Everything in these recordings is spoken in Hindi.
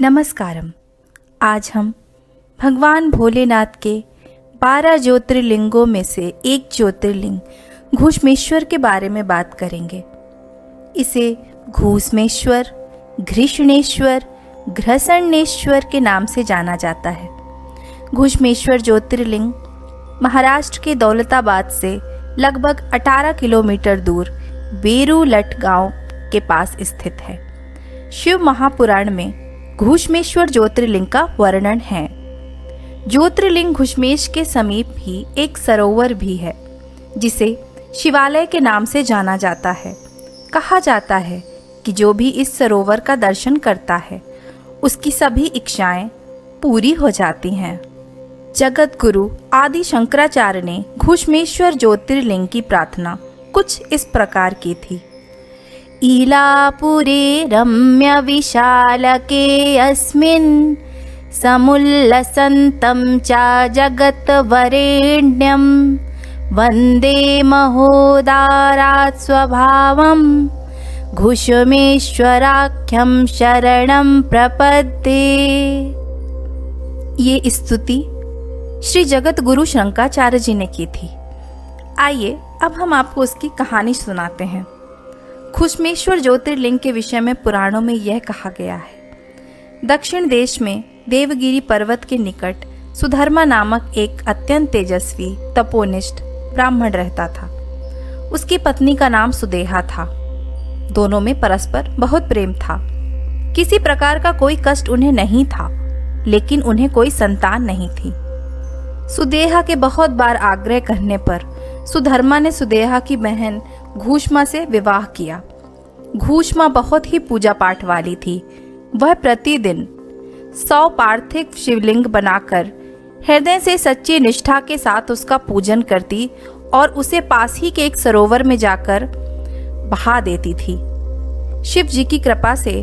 नमस्कारम। आज हम भगवान भोलेनाथ के 12 ज्योतिर्लिंगों में से एक ज्योतिर्लिंग घूष्मेश्वर के बारे में बात करेंगे। इसे घूष्मेश्वर, घृष्णेश्वर, घ्रसणेश्वर के नाम से जाना जाता है। घूष्मेश्वर ज्योतिर्लिंग महाराष्ट्र के दौलताबाद से लगभग 18 किलोमीटर दूर बेरूलट गांव के पास स्थित है। शिव महापुराण में घूष्मेश्वर ज्योतिर्लिंग का वर्णन है। ज्योतिर्लिंग घूष्मेश के समीप ही एक सरोवर भी है, जिसे शिवालय के नाम से जाना जाता है। कहा जाता है कि जो भी इस सरोवर का दर्शन करता है, उसकी सभी इच्छाएं पूरी हो जाती हैं। जगत गुरु आदि शंकराचार्य ने घूष्मेश्वर ज्योतिर्लिंग की प्रार्थना कुछ इस प्रकार की थी। ईलापुरे रम्य विशालके अस्मिन् समुल्लसन्तं च जगत्वरेण्यं वन्दे महोदारात् स्वभावं घूष्मेश्वराख्यं शरणं प्रपद्ये। ये स्तुति श्री जगत गुरु शंकराचार्य जी ने की थी। आइए अब हम आपको उसकी कहानी सुनाते हैं। घूष्मेश्वर ज्योतिर्लिंग के विषय में पुराणों में यह कहा गया है। दक्षिण देश में देवगिरी पर्वत के निकट सुधर्मा नामक एक अत्यंत तेजस्वी तपोनिष्ठ ब्राह्मण रहता था। उसकी पत्नी का नाम सुदेहा था। दोनों में परस्पर बहुत प्रेम था। किसी प्रकार का कोई कष्ट उन्हें नहीं था, लेकिन उन्हें कोई संतान नहीं थी। सुदेहा के बहुत बार आग्रह करने पर सुधर्मा ने सुदेहा की बहन घूष्मा से विवाह किया। घूष्मा बहुत ही पूजा पाठ वाली थी। वह प्रतिदिन 100 पार्थिव शिवलिंग बनाकर हृदय से सच्ची निष्ठा के साथ उसका पूजन करती और उसे पास ही के एक सरोवर में जाकर बहा देती थी। शिव जी की कृपा से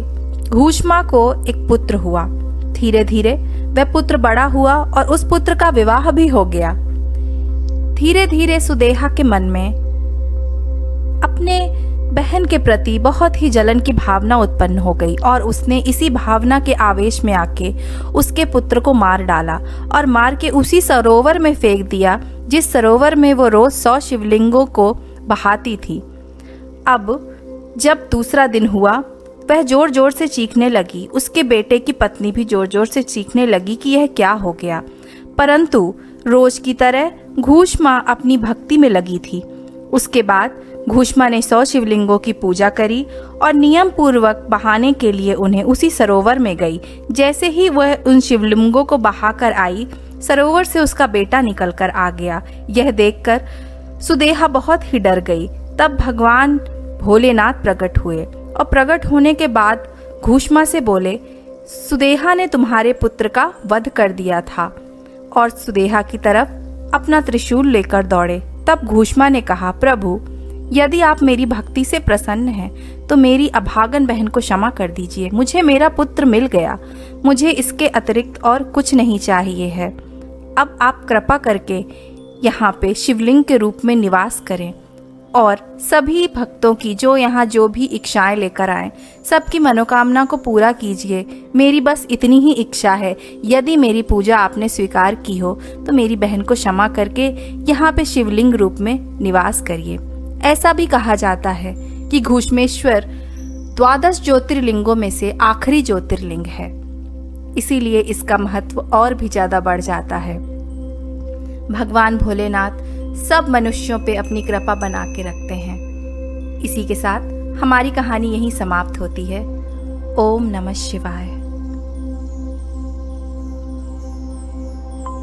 घूष्मा को एक पुत्र हुआ। धीरे धीरे वह पुत्र बड़ा हुआ और उस पुत्र का विवाह भी हो गया। धीरे धीरे सुदेहा के मन में अपने बहन के प्रति बहुत ही जलन की भावना उत्पन्न हो गई और उसने इसी भावना के आवेश में आके उसके पुत्र को मार डाला और मार के उसी सरोवर में फेंक दिया, जिस सरोवर में वो रोज 100 शिवलिंगों को बहाती थी। अब जब दूसरा दिन हुआ, वह जोर जोर से चीखने लगी। उसके बेटे की पत्नी भी जोर जोर से चीखने लगी कि यह क्या हो गया, परंतु रोज की तरह घूष्मा अपनी भक्ति में लगी थी। उसके बाद घूष्मा ने 100 शिवलिंगों की पूजा करी और नियम पूर्वक बहाने के लिए उन्हें उसी सरोवर में गई। जैसे ही वह उन शिवलिंगों को बहाकर आई, सरोवर से उसका बेटा निकलकर आ गया। यह देखकर सुदेहा बहुत ही डर गई। तब भगवान भोलेनाथ प्रकट हुए और प्रकट होने के बाद घूष्मा से बोले, सुदेहा ने तुम्हारे पुत्र का वध कर दिया था, और सुदेहा की तरफ अपना त्रिशूल लेकर दौड़े। तब घूष्मा ने कहा, प्रभु, यदि आप मेरी भक्ति से प्रसन्न हैं तो मेरी अभागन बहन को क्षमा कर दीजिए। मुझे मेरा पुत्र मिल गया। मुझे इसके अतिरिक्त और कुछ नहीं चाहिए है। अब आप कृपा करके यहाँ पे शिवलिंग के रूप में निवास करें और सभी भक्तों की जो यहाँ जो भी इच्छाएं लेकर आए, सबकी मनोकामना को पूरा कीजिए। मेरी बस इतनी ही इच्छा है। यदि मेरी पूजा आपने स्वीकार की हो तो मेरी बहन को क्षमा करके यहाँ पे शिवलिंग रूप में निवास करिए। ऐसा भी कहा जाता है कि घूष्मेश्वर 12 ज्योतिर्लिंगों में से आखिरी ज्योतिर्लिंग है, इसीलिए इसका महत्व और भी ज्यादा बढ़ जाता है। भगवान भोलेनाथ सब मनुष्यों पे अपनी कृपा बना के रखते हैं। इसी के साथ हमारी कहानी यहीं समाप्त होती है। ओम नमः शिवाय।